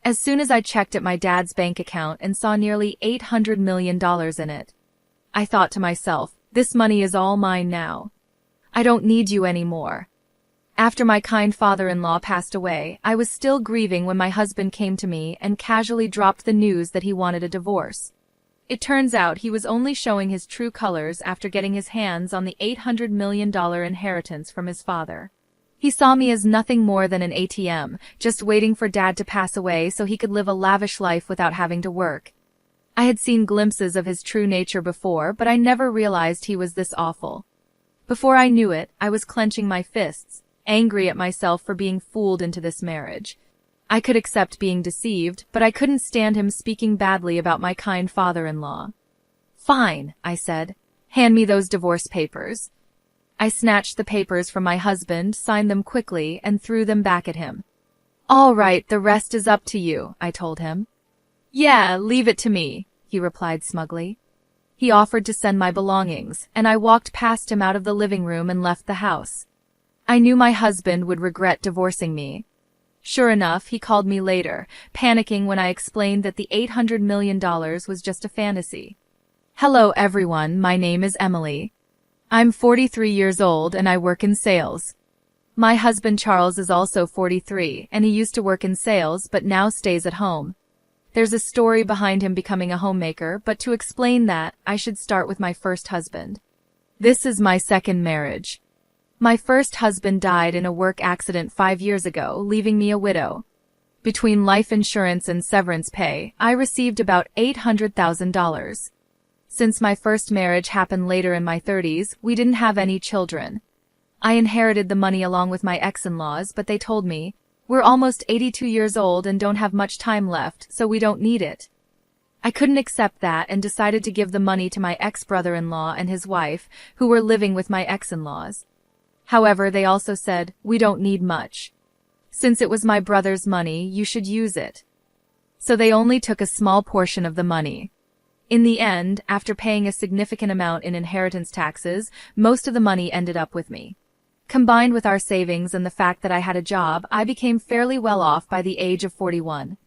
As soon as I checked at my dad's bank account and saw nearly $800 million in it, I thought to myself, this money is all mine now. I don't need you anymore. After my kind father-in-law passed away, I was still grieving when my husband came to me and casually dropped the news that he wanted a divorce. It turns out he was only showing his true colors after getting his hands on the $800 million inheritance from his father. He saw me as nothing more than an ATM, just waiting for Dad to pass away so he could live a lavish life without having to work. I had seen glimpses of his true nature before, but I never realized he was this awful. Before I knew it, I was clenching my fists, angry at myself for being fooled into this marriage. I could accept being deceived, but I couldn't stand him speaking badly about my kind father-in-law. Fine, I said. Hand me those divorce papers. I snatched the papers from my husband, signed them quickly, and threw them back at him. All right, the rest is up to you, I told him. Yeah, leave it to me, he replied smugly. He offered to send my belongings, and I walked past him out of the living room and left the house. I knew my husband would regret divorcing me. Sure enough, he called me later, panicking when I explained that the $800 million was just a fantasy. Hello everyone, my name is Emily. I'm 43 years old and I work in sales. My husband Charles is also 43 and he used to work in sales but now stays at home. There's a story behind him becoming a homemaker, but to explain that, I should start with my first husband. This is my second marriage. My first husband died in a work accident 5 years ago, leaving me a widow. Between life insurance and severance pay, I received about $800,000. Since my first marriage happened later in my 30s, we didn't have any children. I inherited the money along with my ex-in-laws, but they told me, we're almost 82 years old and don't have much time left, so we don't need it. I couldn't accept that and decided to give the money to my ex-brother-in-law and his wife, who were living with my ex-in-laws. However, they also said, we don't need much. Since it was my brother's money, you should use it. So they only took a small portion of the money. In the end, after paying a significant amount in inheritance taxes, most of the money ended up with me. Combined with our savings and the fact that I had a job, I became fairly well off by the age of 41.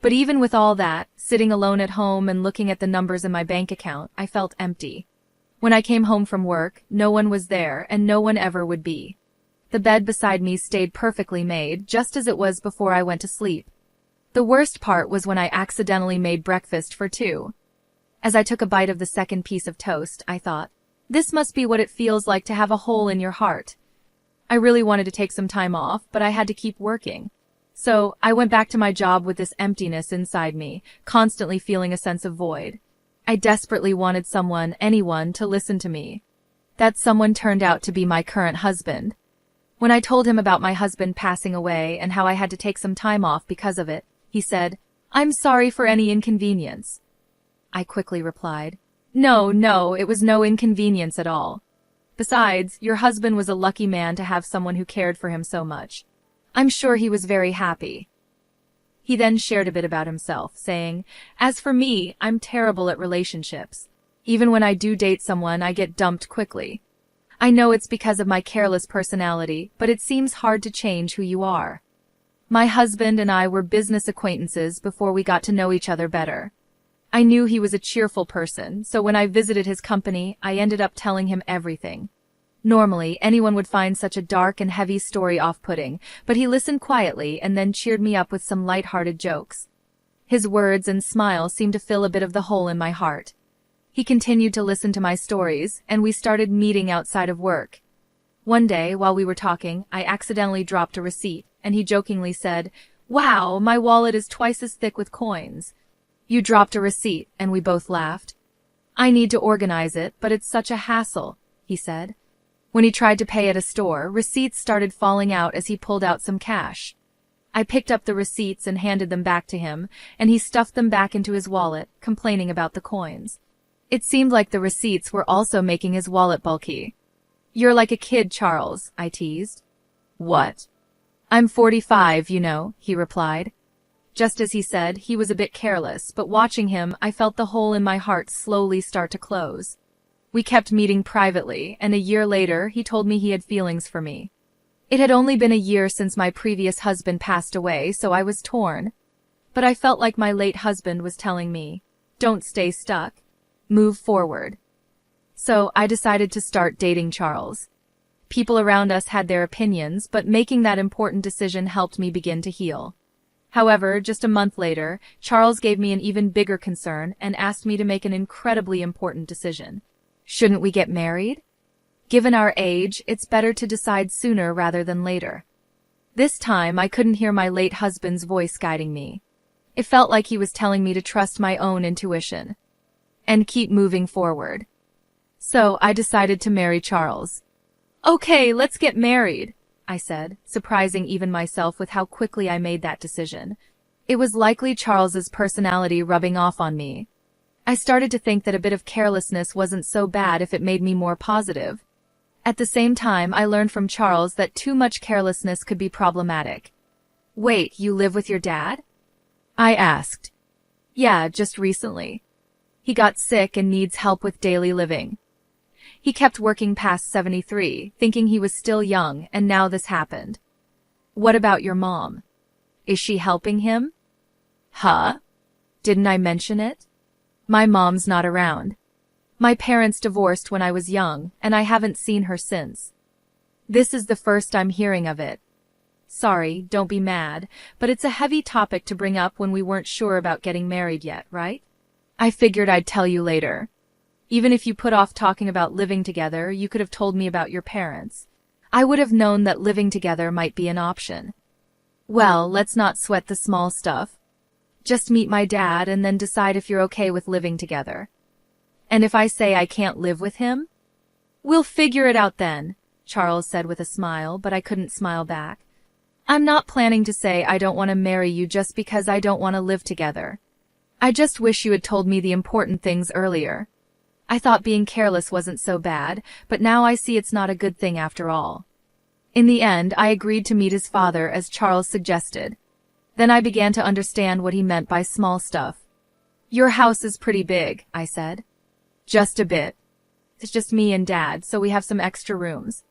But even with all that, sitting alone at home and looking at the numbers in my bank account, I felt empty. When I came home from work, no one was there, and no one ever would be. The bed beside me stayed perfectly made, just as it was before I went to sleep. The worst part was when I accidentally made breakfast for two. As I took a bite of the second piece of toast, I thought, this must be what it feels like to have a hole in your heart. I really wanted to take some time off, but I had to keep working. So, I went back to my job with this emptiness inside me, constantly feeling a sense of void. I desperately wanted someone, anyone, to listen to me. That someone turned out to be my current husband. When I told him about my husband passing away and how I had to take some time off because of it, he said, I'm sorry for any inconvenience. I quickly replied, No, it was no inconvenience at all. Besides, your husband was a lucky man to have someone who cared for him so much. I'm sure he was very happy. He then shared a bit about himself, saying, As for me, I'm terrible at relationships. Even when I do date someone, I get dumped quickly. I know it's because of my careless personality, but it seems hard to change who you are. My husband and I were business acquaintances before we got to know each other better. I knew he was a cheerful person, so when I visited his company, I ended up telling him everything. Normally, anyone would find such a dark and heavy story off-putting, but he listened quietly and then cheered me up with some light-hearted jokes. His words and smile seemed to fill a bit of the hole in my heart. He continued to listen to my stories, and we started meeting outside of work. One day, while we were talking, I accidentally dropped a receipt, and he jokingly said, Wow, my wallet is twice as thick with coins. You dropped a receipt, and we both laughed. I need to organize it, but it's such a hassle, he said. When he tried to pay at a store, receipts started falling out as he pulled out some cash. I picked up the receipts and handed them back to him, and he stuffed them back into his wallet, complaining about the coins. It seemed like the receipts were also making his wallet bulky. You're like a kid, Charles, I teased. What? I'm 45, you know, he replied. Just as he said, he was a bit careless, but watching him, I felt the hole in my heart slowly start to close. We kept meeting privately, and a year later, he told me he had feelings for me. It had only been a year since my previous husband passed away, so I was torn. But I felt like my late husband was telling me, don't stay stuck. Move forward. So I decided to start dating Charles. People around us had their opinions, but making that important decision helped me begin to heal. However, just a month later, Charles gave me an even bigger concern and asked me to make an incredibly important decision. Shouldn't we get married? Given our age, it's better to decide sooner rather than later. This time, I couldn't hear my late husband's voice guiding me. It felt like he was telling me to trust my own intuition and keep moving forward. So I decided to marry Charles. Okay, let's get married, I said, surprising even myself with how quickly I made that decision. It was likely Charles's personality rubbing off on me. I started to think that a bit of carelessness wasn't so bad if it made me more positive. At the same time, I learned from Charles that too much carelessness could be problematic. Wait, you live with your dad? I asked. Yeah, just recently. He got sick and needs help with daily living. He kept working past 73, thinking he was still young, and now this happened. What about your mom? Is she helping him? Huh? Didn't I mention it? My mom's not around. My parents divorced when I was young, and I haven't seen her since. This is the first I'm hearing of it. Sorry, don't be mad, but it's a heavy topic to bring up when we weren't sure about getting married yet, right? I figured I'd tell you later. Even if you put off talking about living together, you could have told me about your parents. I would have known that living together might be an option. Well, let's not sweat the small stuff. Just meet my dad and then decide if you're okay with living together. And if I say I can't live with him? We'll figure it out then, Charles said with a smile, but I couldn't smile back. I'm not planning to say I don't want to marry you just because I don't want to live together. I just wish you had told me the important things earlier. I thought being careless wasn't so bad, but now I see it's not a good thing after all. In the end, I agreed to meet his father as Charles suggested. Then I began to understand what he meant by small stuff. Your house is pretty big, I said. Just a bit. It's just me and Dad, so we have some extra rooms.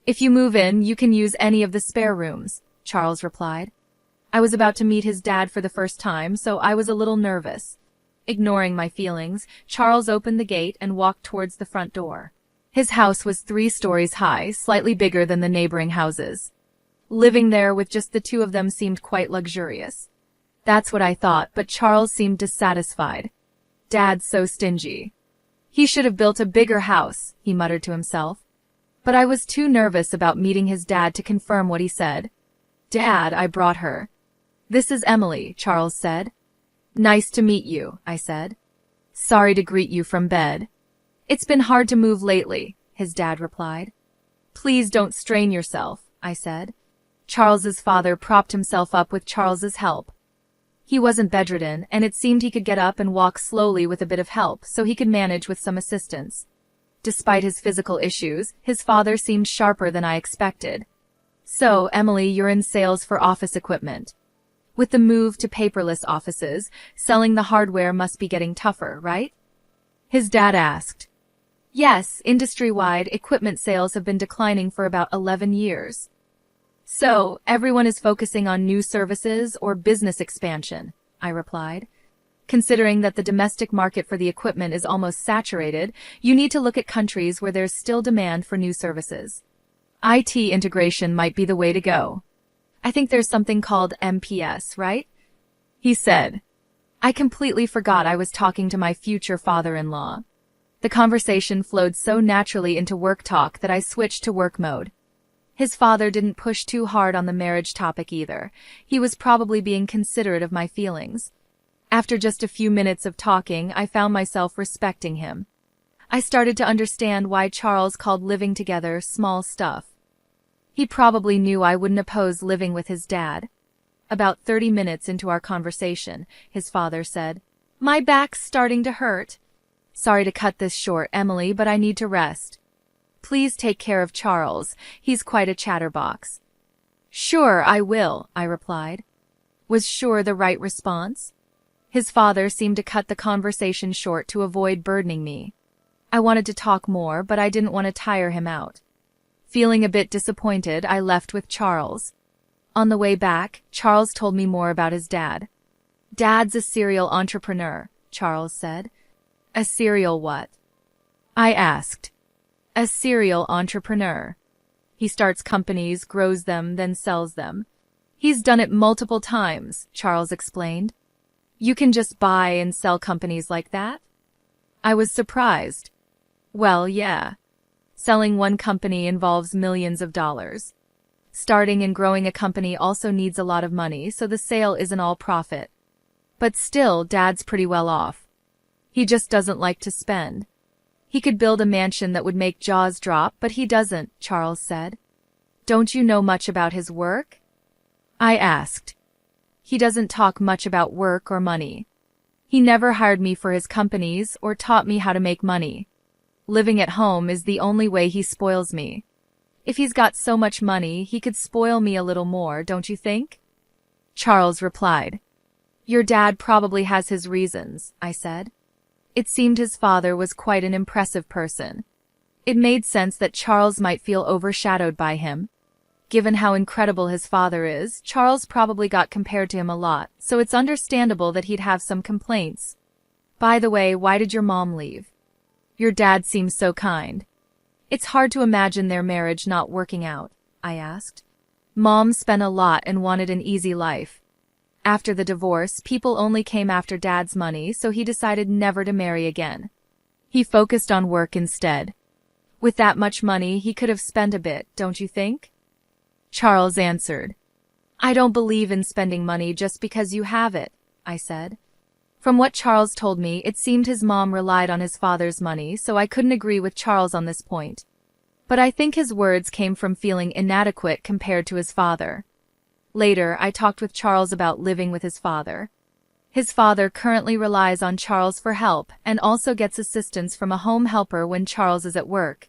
If you move in, you can use any of the spare rooms, Charles replied. I was about to meet his dad for the first time, so I was a little nervous. Ignoring my feelings, Charles opened the gate and walked towards the front door. His house was 3 stories high, slightly bigger than the neighboring houses. Living there with just the 2 of them seemed quite luxurious. That's what I thought, but Charles seemed dissatisfied. Dad's so stingy. He should have built a bigger house, he muttered to himself. But I was too nervous about meeting his dad to confirm what he said. Dad, I brought her. This is Emily, Charles said. Nice to meet you, I said. Sorry to greet you from bed. It's been hard to move lately, his dad replied. Please don't strain yourself, I said. Charles's father propped himself up with Charles's help. He wasn't bedridden, and it seemed he could get up and walk slowly with a bit of help, so he could manage with some assistance. Despite his physical issues, his father seemed sharper than I expected. So, Emily, you're in sales for office equipment. With the move to paperless offices, selling the hardware must be getting tougher, right? His dad asked. Yes, industry-wide, equipment sales have been declining for about 11 years. So, everyone is focusing on new services or business expansion, I replied. Considering that the domestic market for the equipment is almost saturated, you need to look at countries where there's still demand for new services. IT integration might be the way to go. I think there's something called MPS, right? He said. I completely forgot I was talking to my future father-in-law. The conversation flowed so naturally into work talk that I switched to work mode. His father didn't push too hard on the marriage topic either. He was probably being considerate of my feelings. After just a few minutes of talking, I found myself respecting him. I started to understand why Charles called living together small stuff. He probably knew I wouldn't oppose living with his dad. About 30 minutes into our conversation, his father said, My back's starting to hurt. Sorry to cut this short, Emily, but I need to rest. Please take care of Charles. He's quite a chatterbox. Sure, I will, I replied. Was sure the right response? His father seemed to cut the conversation short to avoid burdening me. I wanted to talk more, but I didn't want to tire him out. Feeling a bit disappointed, I left with Charles. On the way back, Charles told me more about his dad. Dad's a serial entrepreneur, Charles said. A serial what? I asked. A serial entrepreneur. He starts companies, grows them, then sells them. He's done it multiple times, Charles explained. You can just buy and sell companies like that? I was surprised. Well, yeah. Selling one company involves millions of dollars. Starting and growing a company also needs a lot of money, so the sale isn't all profit. But still, Dad's pretty well off. He just doesn't like to spend. He could build a mansion that would make jaws drop, but he doesn't, Charles said. Don't you know much about his work? I asked. He doesn't talk much about work or money. He never hired me for his companies or taught me how to make money. Living at home is the only way he spoils me. If he's got so much money, he could spoil me a little more, don't you think? Charles replied. Your dad probably has his reasons, I said. It seemed his father was quite an impressive person. It made sense that Charles might feel overshadowed by him. Given how incredible his father is, Charles probably got compared to him a lot, so it's understandable that he'd have some complaints. By the way, why did your mom leave? Your dad seems so kind. It's hard to imagine their marriage not working out, I asked. Mom spent a lot and wanted an easy life. After the divorce, people only came after Dad's money, so he decided never to marry again. He focused on work instead. With that much money, he could have spent a bit, don't you think? Charles answered. I don't believe in spending money just because you have it, I said. From what Charles told me, it seemed his mom relied on his father's money, so I couldn't agree with Charles on this point. But I think his words came from feeling inadequate compared to his father. Later, I talked with Charles about living with his father. His father currently relies on Charles for help and also gets assistance from a home helper when Charles is at work.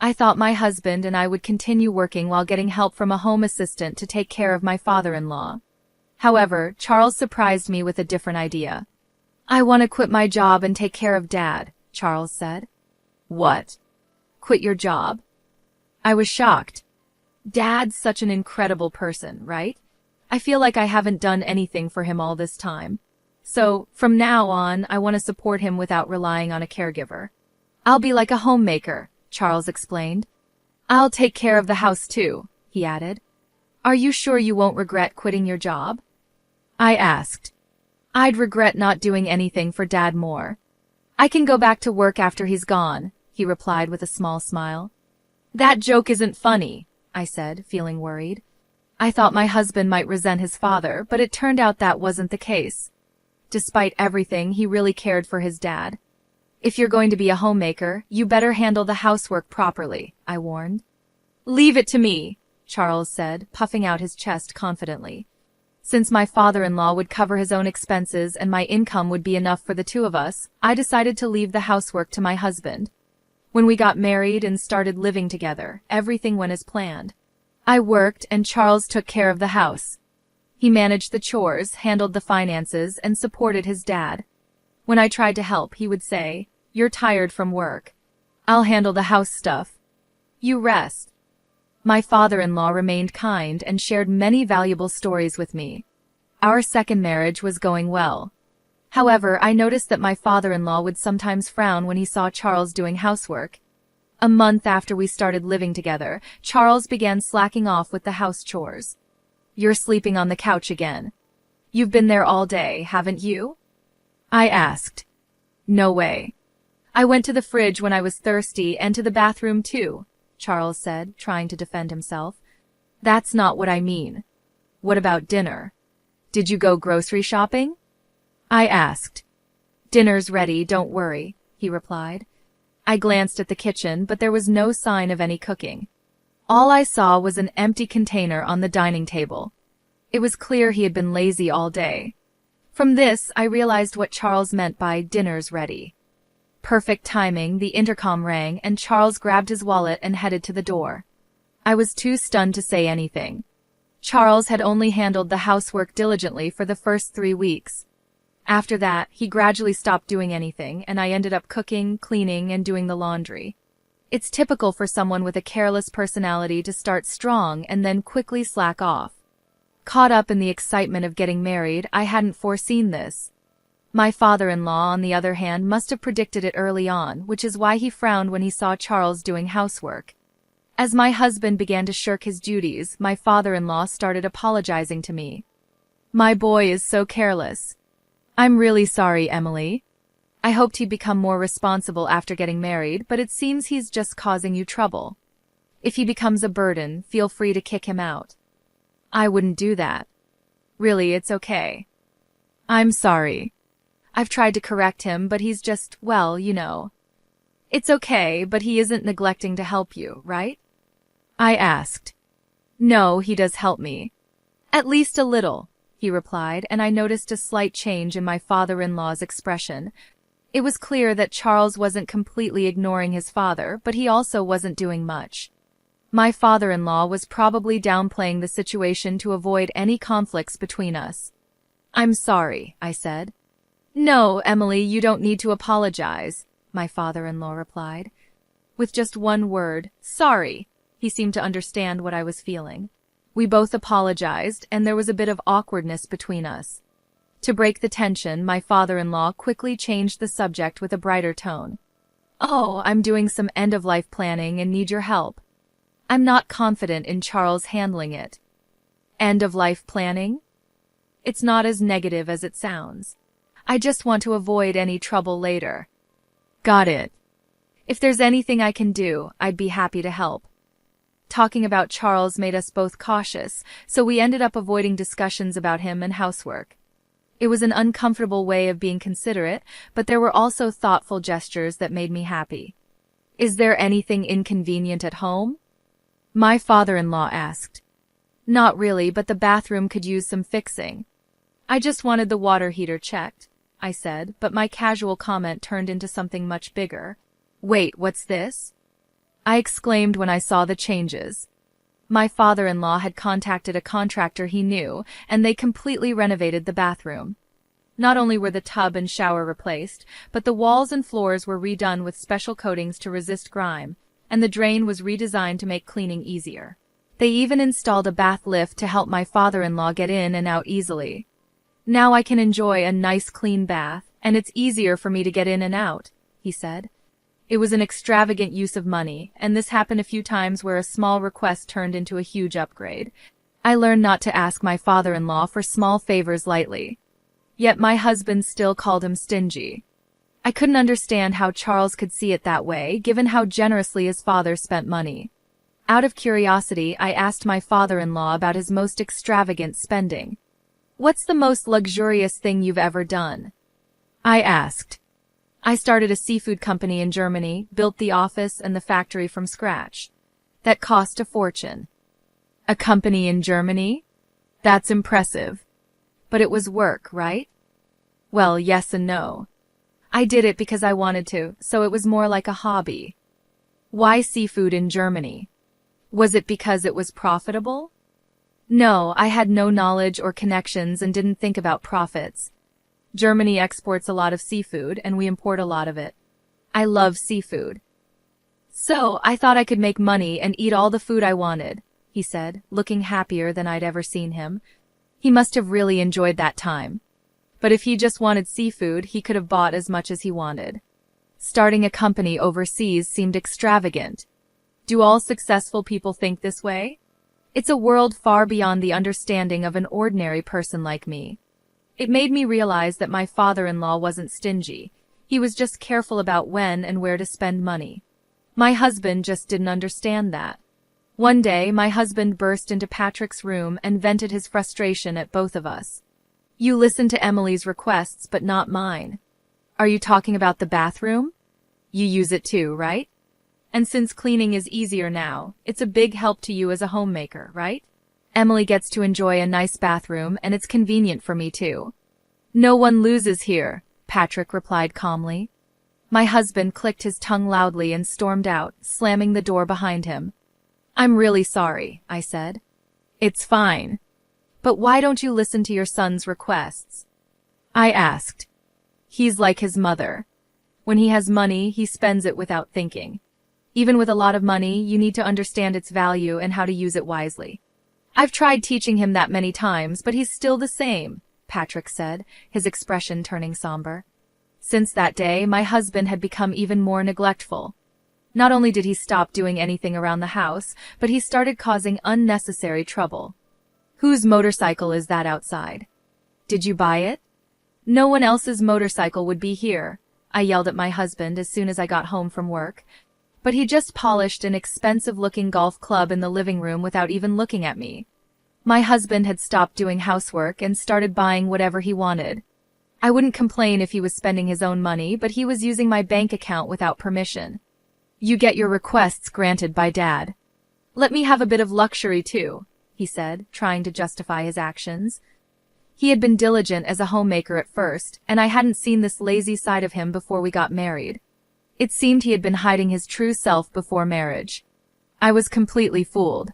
I thought my husband and I would continue working while getting help from a home assistant to take care of my father-in-law. However, Charles surprised me with a different idea. I want to quit my job and take care of Dad, Charles said. What? Quit your job? I was shocked. Dad's such an incredible person, right? I feel like I haven't done anything for him all this time. So, from now on, I want to support him without relying on a caregiver. I'll be like a homemaker, Charles explained. I'll take care of the house too, he added. Are you sure you won't regret quitting your job? I asked. I'd regret not doing anything for Dad more. I can go back to work after he's gone, he replied with a small smile. That joke isn't funny, I said, feeling worried. I thought my husband might resent his father, but it turned out that wasn't the case. Despite everything, he really cared for his dad. If you're going to be a homemaker, you better handle the housework properly, I warned. Leave it to me, Charles said, puffing out his chest confidently. Since my father-in-law would cover his own expenses and my income would be enough for the two of us, I decided to leave the housework to my husband. When we got married and started living together, everything went as planned. I worked and Charles took care of the house. He managed the chores, handled the finances, and supported his dad. When I tried to help, he would say, "You're tired from work. I'll handle the house stuff. You rest." My father-in-law remained kind and shared many valuable stories with me. Our second marriage was going well. However, I noticed that my father-in-law would sometimes frown when he saw Charles doing housework. A month after we started living together, Charles began slacking off with the house chores. "You're sleeping on the couch again. You've been there all day, haven't you?" I asked. "No way. I went to the fridge when I was thirsty and to the bathroom too," Charles said, trying to defend himself. "That's not what I mean. What about dinner? Did you go grocery shopping?" I asked. "Dinner's ready, don't worry," he replied. I glanced at the kitchen, but there was no sign of any cooking. All I saw was an empty container on the dining table. It was clear he had been lazy all day. From this, I realized what Charles meant by "dinner's ready." Perfect timing, the intercom rang, and Charles grabbed his wallet and headed to the door. I was too stunned to say anything. Charles had only handled the housework diligently for the first 3 weeks. After that, he gradually stopped doing anything, and I ended up cooking, cleaning, and doing the laundry. It's typical for someone with a careless personality to start strong and then quickly slack off. Caught up in the excitement of getting married, I hadn't foreseen this. My father-in-law, on the other hand, must have predicted it early on, which is why he frowned when he saw Charles doing housework. As my husband began to shirk his duties, my father-in-law started apologizing to me. "My boy is so careless. I'm really sorry, Emily. I hoped he'd become more responsible after getting married, but it seems he's just causing you trouble. If he becomes a burden, feel free to kick him out." "I wouldn't do that. Really, it's okay. I'm sorry. I've tried to correct him, but he's just, well, you know." "It's okay, but he isn't neglecting to help you, right?" I asked. "No, he does help me. At least a little," he replied, and I noticed a slight change in my father-in-law's expression. It was clear that Charles wasn't completely ignoring his father, but he also wasn't doing much. My father-in-law was probably downplaying the situation to avoid any conflicts between us. "I'm sorry," I said. "No, Emily, you don't need to apologize," my father-in-law replied. With just one word, "sorry," he seemed to understand what I was feeling. We both apologized, and there was a bit of awkwardness between us. To break the tension, my father-in-law quickly changed the subject with a brighter tone. "Oh, I'm doing some end-of-life planning and need your help. I'm not confident in Charles handling it." "End-of-life planning?" "It's not as negative as it sounds. I just want to avoid any trouble later." "Got it. If there's anything I can do, I'd be happy to help." Talking about Charles made us both cautious, so we ended up avoiding discussions about him and housework. It was an uncomfortable way of being considerate, but there were also thoughtful gestures that made me happy. "Is there anything inconvenient at home?" my father-in-law asked. "Not really, but the bathroom could use some fixing. I just wanted the water heater checked," I said, but my casual comment turned into something much bigger. "Wait, what's this?" I exclaimed when I saw the changes. My father-in-law had contacted a contractor he knew, and they completely renovated the bathroom. Not only were the tub and shower replaced, but the walls and floors were redone with special coatings to resist grime, and the drain was redesigned to make cleaning easier. They even installed a bath lift to help my father-in-law get in and out easily. "Now I can enjoy a nice clean bath, and it's easier for me to get in and out," he said. It was an extravagant use of money, and this happened a few times where a small request turned into a huge upgrade. I learned not to ask my father-in-law for small favors lightly. Yet my husband still called him stingy. I couldn't understand how Charles could see it that way, given how generously his father spent money. Out of curiosity, I asked my father-in-law about his most extravagant spending. "What's the most luxurious thing you've ever done?" I asked. "I started a seafood company in Germany, built the office and the factory from scratch. That cost a fortune." "A company in Germany? That's impressive. But it was work, right?" "Well, yes and no. I did it because I wanted to, so it was more like a hobby." "Why seafood in Germany? Was it because it was profitable?" "No, I had no knowledge or connections and didn't think about profits. Germany exports a lot of seafood, and we import a lot of it. I love seafood. So I thought I could make money and eat all the food I wanted," he said, looking happier than I'd ever seen him. He must have really enjoyed that time. But if he just wanted seafood, he could have bought as much as he wanted. Starting a company overseas seemed extravagant. Do all successful people think this way? It's a world far beyond the understanding of an ordinary person like me. It made me realize that my father-in-law wasn't stingy. He was just careful about when and where to spend money. My husband just didn't understand that. One day, my husband burst into Patrick's room and vented his frustration at both of us. "You listen to Emily's requests, but not mine. Are you talking about the bathroom? You use it too, right? And since cleaning is easier now, it's a big help to you as a homemaker, right? Emily gets to enjoy a nice bathroom, and it's convenient for me too." "No one loses here," Patrick replied calmly. My husband clicked his tongue loudly and stormed out, slamming the door behind him. "I'm really sorry," I said. "It's fine. But why don't you listen to your son's requests?" I asked. "He's like his mother. When he has money, he spends it without thinking. Even with a lot of money, you need to understand its value and how to use it wisely. I've tried teaching him that many times, but he's still the same, Patrick said, his expression turning somber. Since that day, my husband had become even more neglectful. Not only did he stop doing anything around the house, but he started causing unnecessary trouble. Whose motorcycle is that outside? Did you buy it? No one else's motorcycle would be here, I yelled at my husband as soon as I got home from work. But he just polished an expensive-looking golf club in the living room without even looking at me. My husband had stopped doing housework and started buying whatever he wanted. I wouldn't complain if he was spending his own money, but he was using my bank account without permission. You get your requests granted by Dad. Let me have a bit of luxury too, he said, trying to justify his actions. He had been diligent as a homemaker at first, and I hadn't seen this lazy side of him before we got married. It seemed he had been hiding his true self before marriage. I was completely fooled.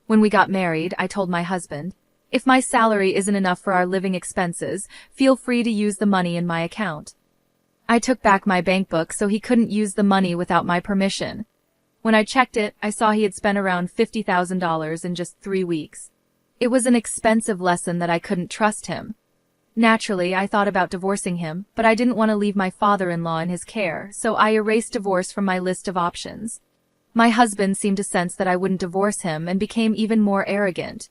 When we got married, I told my husband, if my salary isn't enough for our living expenses, feel free to use the money in my account. I took back my bank book so he couldn't use the money without my permission. When I checked it, I saw he had spent around $50,000 in just 3 weeks. It was an expensive lesson that I couldn't trust him. Naturally, I thought about divorcing him, but I didn't want to leave my father-in-law in his care, so I erased divorce from my list of options. My husband seemed to sense that I wouldn't divorce him and became even more arrogant.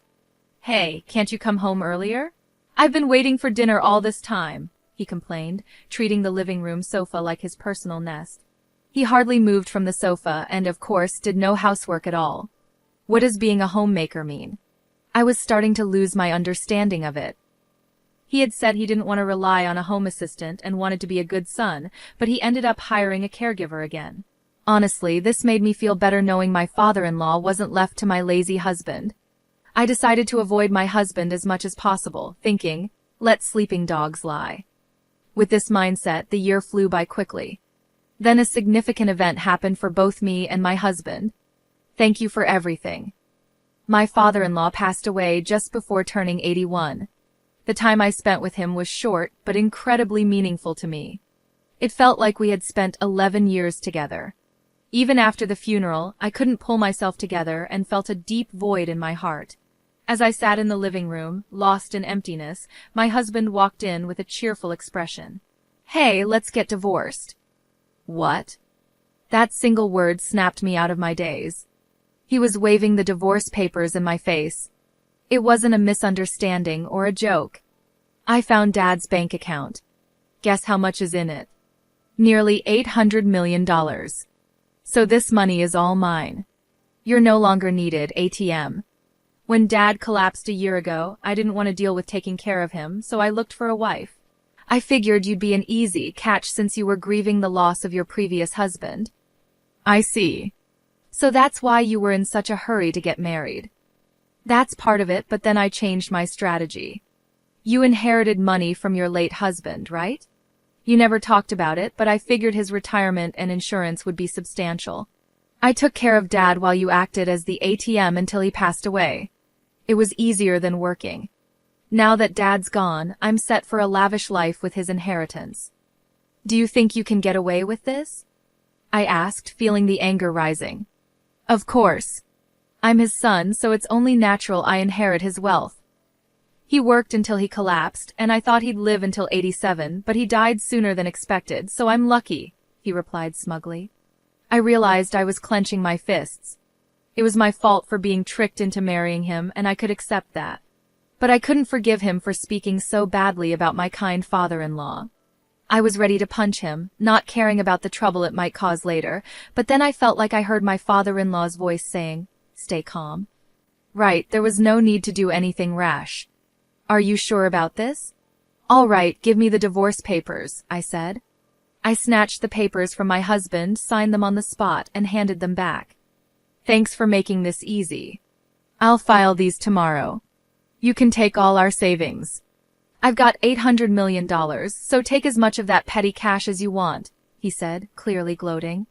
Hey, can't you come home earlier? I've been waiting for dinner all this time, he complained, treating the living room sofa like his personal nest. He hardly moved from the sofa and, of course, did no housework at all. What does being a homemaker mean? I was starting to lose my understanding of it. He had said he didn't want to rely on a home assistant and wanted to be a good son, but he ended up hiring a caregiver again. Honestly, this made me feel better knowing my father-in-law wasn't left to my lazy husband. I decided to avoid my husband as much as possible, thinking, let sleeping dogs lie. With this mindset, the year flew by quickly. Then a significant event happened for both me and my husband. Thank you for everything. My father-in-law passed away just before turning 81. The time I spent with him was short, but incredibly meaningful to me. It felt like we had spent 11 years together. Even after the funeral, I couldn't pull myself together and felt a deep void in my heart. As I sat in the living room, lost in emptiness, my husband walked in with a cheerful expression. Hey, let's get divorced. What? That single word snapped me out of my daze. He was waving the divorce papers in my face. It wasn't a misunderstanding or a joke. I found Dad's bank account. Guess how much is in it? Nearly $800 million. So this money is all mine. You're no longer needed, ATM. When Dad collapsed a year ago, I didn't want to deal with taking care of him, so I looked for a wife. I figured you'd be an easy catch since you were grieving the loss of your previous husband. I see. So that's why you were in such a hurry to get married. That's part of it, but then I changed my strategy. You inherited money from your late husband, right? You never talked about it, but I figured his retirement and insurance would be substantial. I took care of Dad while you acted as the ATM until he passed away. It was easier than working. Now that Dad's gone, I'm set for a lavish life with his inheritance. Do you think you can get away with this? I asked, feeling the anger rising. Of course. I'm his son, so it's only natural I inherit his wealth. He worked until he collapsed, and I thought he'd live until 87, but he died sooner than expected, so I'm lucky, he replied smugly. I realized I was clenching my fists. It was my fault for being tricked into marrying him, and I could accept that. But I couldn't forgive him for speaking so badly about my kind father-in-law. I was ready to punch him, not caring about the trouble it might cause later, but then I felt like I heard my father-in-law's voice saying, "Stay calm." Right, there was no need to do anything rash. Are you sure about this? All right, give me the divorce papers, I said. I snatched the papers from my husband, signed them on the spot, and handed them back. Thanks for making this easy. I'll file these tomorrow. You can take all our savings. I've got $800 million, so take as much of that petty cash as you want, he said, clearly gloating.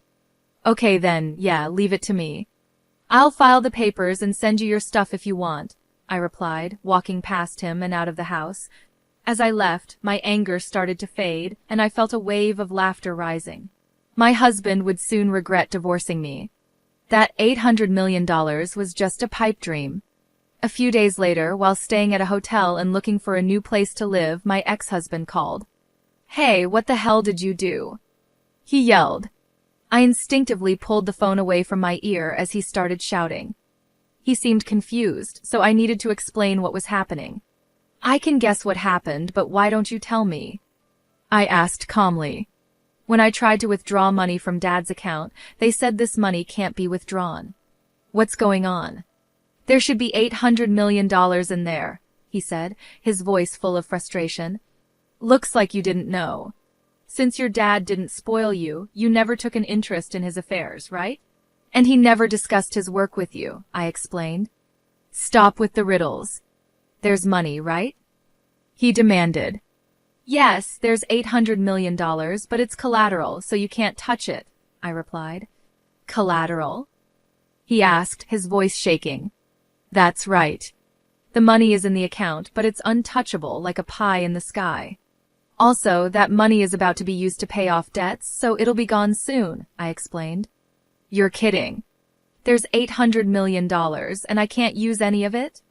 Okay then, yeah, leave it to me. I'll file the papers and send you your stuff if you want, I replied, walking past him and out of the house. As I left, my anger started to fade, and I felt a wave of laughter rising. My husband would soon regret divorcing me. That $800 million was just a pipe dream. A A few days later, while staying at a hotel and looking for a new place to live, my ex-husband called. "Hey, what the hell did you do?" he yelled. I instinctively pulled the phone away from my ear as he started shouting. He seemed confused, so I needed to explain what was happening. "I can guess what happened, but why don't you tell me?" I asked calmly. "When I tried to withdraw money from Dad's account, they said this money can't be withdrawn." "What's going on?" "There should be $800 million in there," he said, his voice full of frustration. "Looks like you didn't know. Since your dad didn't spoil you, you never took an interest in his affairs, right? And he never discussed his work with you," I explained. "Stop with the riddles. There's money, right?" he demanded. "Yes, there's $800 million, but it's collateral, so you can't touch it," I replied. "Collateral?" he asked, his voice shaking. "That's right. The money is in the account, but it's untouchable like a pie in the sky. Also, that money is about to be used to pay off debts, so it'll be gone soon," I explained. "You're kidding. There's $800 million, and I can't use any of it?"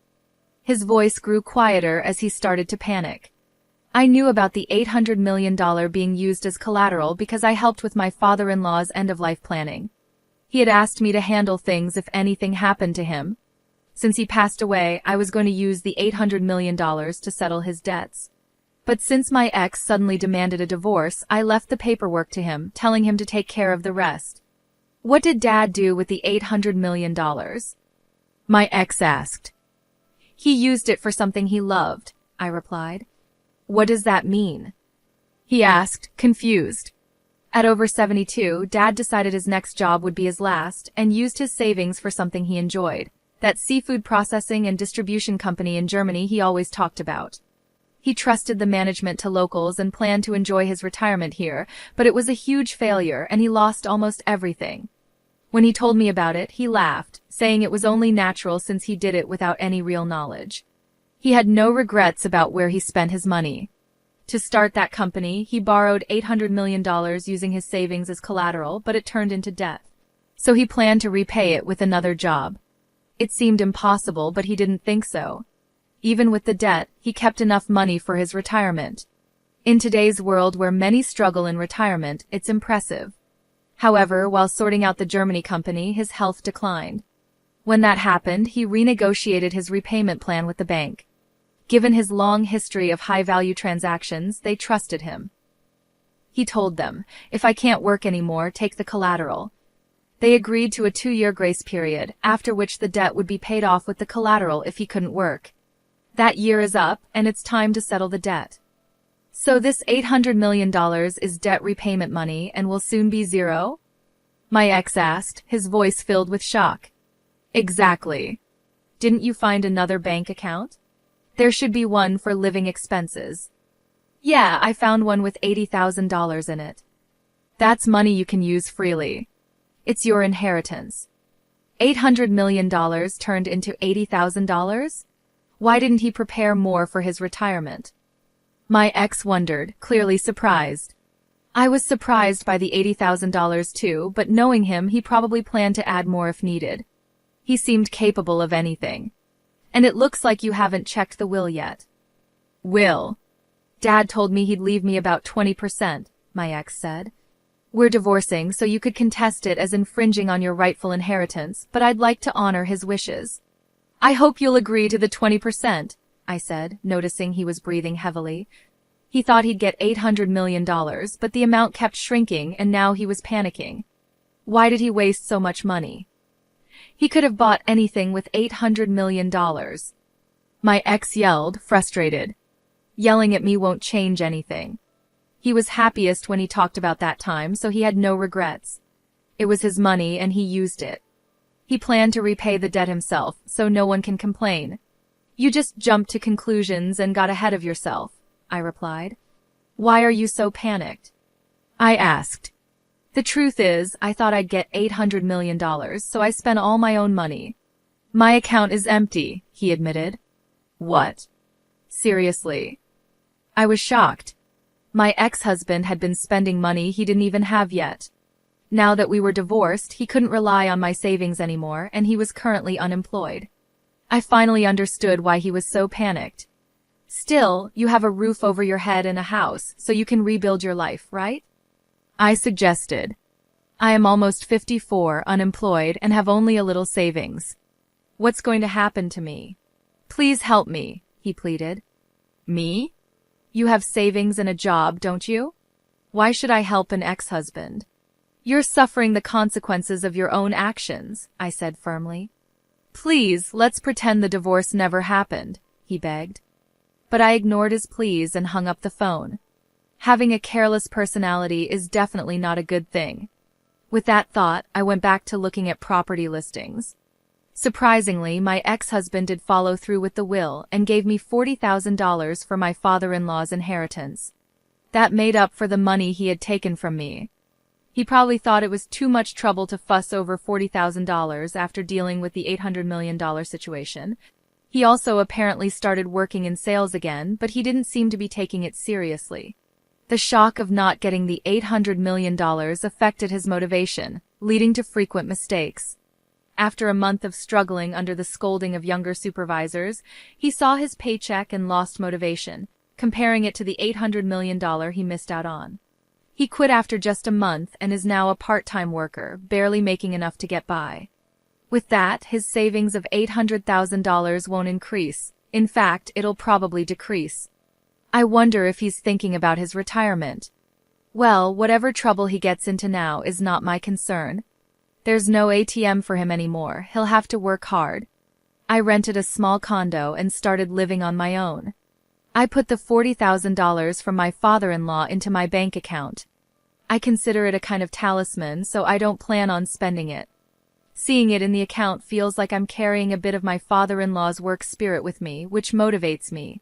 His voice grew quieter as he started to panic. I knew about the $800 million being used as collateral because I helped with my father-in-law's end-of-life planning. He had asked me to handle things if anything happened to him. Since he passed away, I was going to use the $800 million to settle his debts. But since my ex suddenly demanded a divorce, I left the paperwork to him, telling him to take care of the rest. "What did Dad do with the $800 million? My ex asked. "He used it for something he loved," I replied. "What does that mean?" he asked, confused. At over 72, Dad decided his next job would be his last and used his savings for something he enjoyed, that seafood processing and distribution company in Germany he always talked about. He trusted the management to locals and planned to enjoy his retirement here, but it was a huge failure and he lost almost everything. When he told me about it, he laughed, saying it was only natural since he did it without any real knowledge. He had no regrets about where he spent his money. To start that company, he borrowed $800 million using his savings as collateral, but it turned into debt. So he planned to repay it with another job. It seemed impossible, but he didn't think so. Even with the debt, he kept enough money for his retirement. In today's world where many struggle in retirement, it's impressive. However, while sorting out the Germany company, his health declined. When that happened, he renegotiated his repayment plan with the bank. Given his long history of high-value transactions, they trusted him. He told them, "If I can't work anymore, take the collateral." They agreed to a 2-year grace period, after which the debt would be paid off with the collateral if he couldn't work. That year is up, and it's time to settle the debt. "So this $800 million is debt repayment money and will soon be zero?" my ex asked, his voice filled with shock. "Exactly. Didn't you find another bank account? There should be one for living expenses." "Yeah, I found one with $80,000 in it." "That's money you can use freely. It's your inheritance." $800 million turned into $80,000? Why didn't he prepare more for his retirement? My ex wondered, clearly surprised. I was surprised by the $80,000 too, but knowing him, he probably planned to add more if needed. He seemed capable of anything. "And it looks like you haven't checked the will yet." "Will? Dad told me he'd leave me about 20%, my ex said. "We're divorcing, so you could contest it as infringing on your rightful inheritance, but I'd like to honor his wishes." "I hope you'll agree to the 20%, I said, noticing he was breathing heavily. He thought he'd get $800 million, but the amount kept shrinking and now he was panicking. Why did he waste so much money? He could have bought anything with $800 million. My ex yelled, frustrated. Yelling at me won't change anything. He was happiest when he talked about that time, so he had no regrets. It was his money and he used it. He planned to repay the debt himself, so no one can complain. You just jumped to conclusions and got ahead of yourself, I replied. Why are you so panicked? I asked. The truth is, I thought I'd get $800 million, so I spent all my own money. My account is empty, he admitted. What? Seriously? I was shocked. My ex-husband had been spending money he didn't even have yet. Now that we were divorced, he couldn't rely on my savings anymore, and he was currently unemployed. I finally understood why he was so panicked. Still, you have a roof over your head and a house, so you can rebuild your life, right? I suggested. I am almost 54, unemployed, and have only a little savings. What's going to happen to me? Please help me, he pleaded. Me? You have savings and a job, don't you? Why should I help an ex-husband? You're suffering the consequences of your own actions, I said firmly. Please, let's pretend the divorce never happened, he begged. But I ignored his pleas and hung up the phone. Having a careless personality is definitely not a good thing. With that thought, I went back to looking at property listings. Surprisingly, my ex-husband did follow through with the will and gave me $40,000 for my father-in-law's inheritance. That made up for the money he had taken from me. He probably thought it was too much trouble to fuss over $40,000 after dealing with the $800 million situation. He also apparently started working in sales again, but he didn't seem to be taking it seriously. The shock of not getting the $800 million affected his motivation, leading to frequent mistakes. After a month of struggling under the scolding of younger supervisors, he saw his paycheck and lost motivation, comparing it to the $800 million he missed out on. He quit after just a month and is now a part-time worker, barely making enough to get by. With that, his savings of $800,000 won't increase. In fact, it'll probably decrease. I wonder if he's thinking about his retirement. Well, whatever trouble he gets into now is not my concern. There's no ATM for him anymore. He'll have to work hard. I rented a small condo and started living on my own. I put the $40,000 from my father-in-law into my bank account. I consider it a kind of talisman, so I don't plan on spending it. Seeing it in the account feels like I'm carrying a bit of my father-in-law's work spirit with me, which motivates me.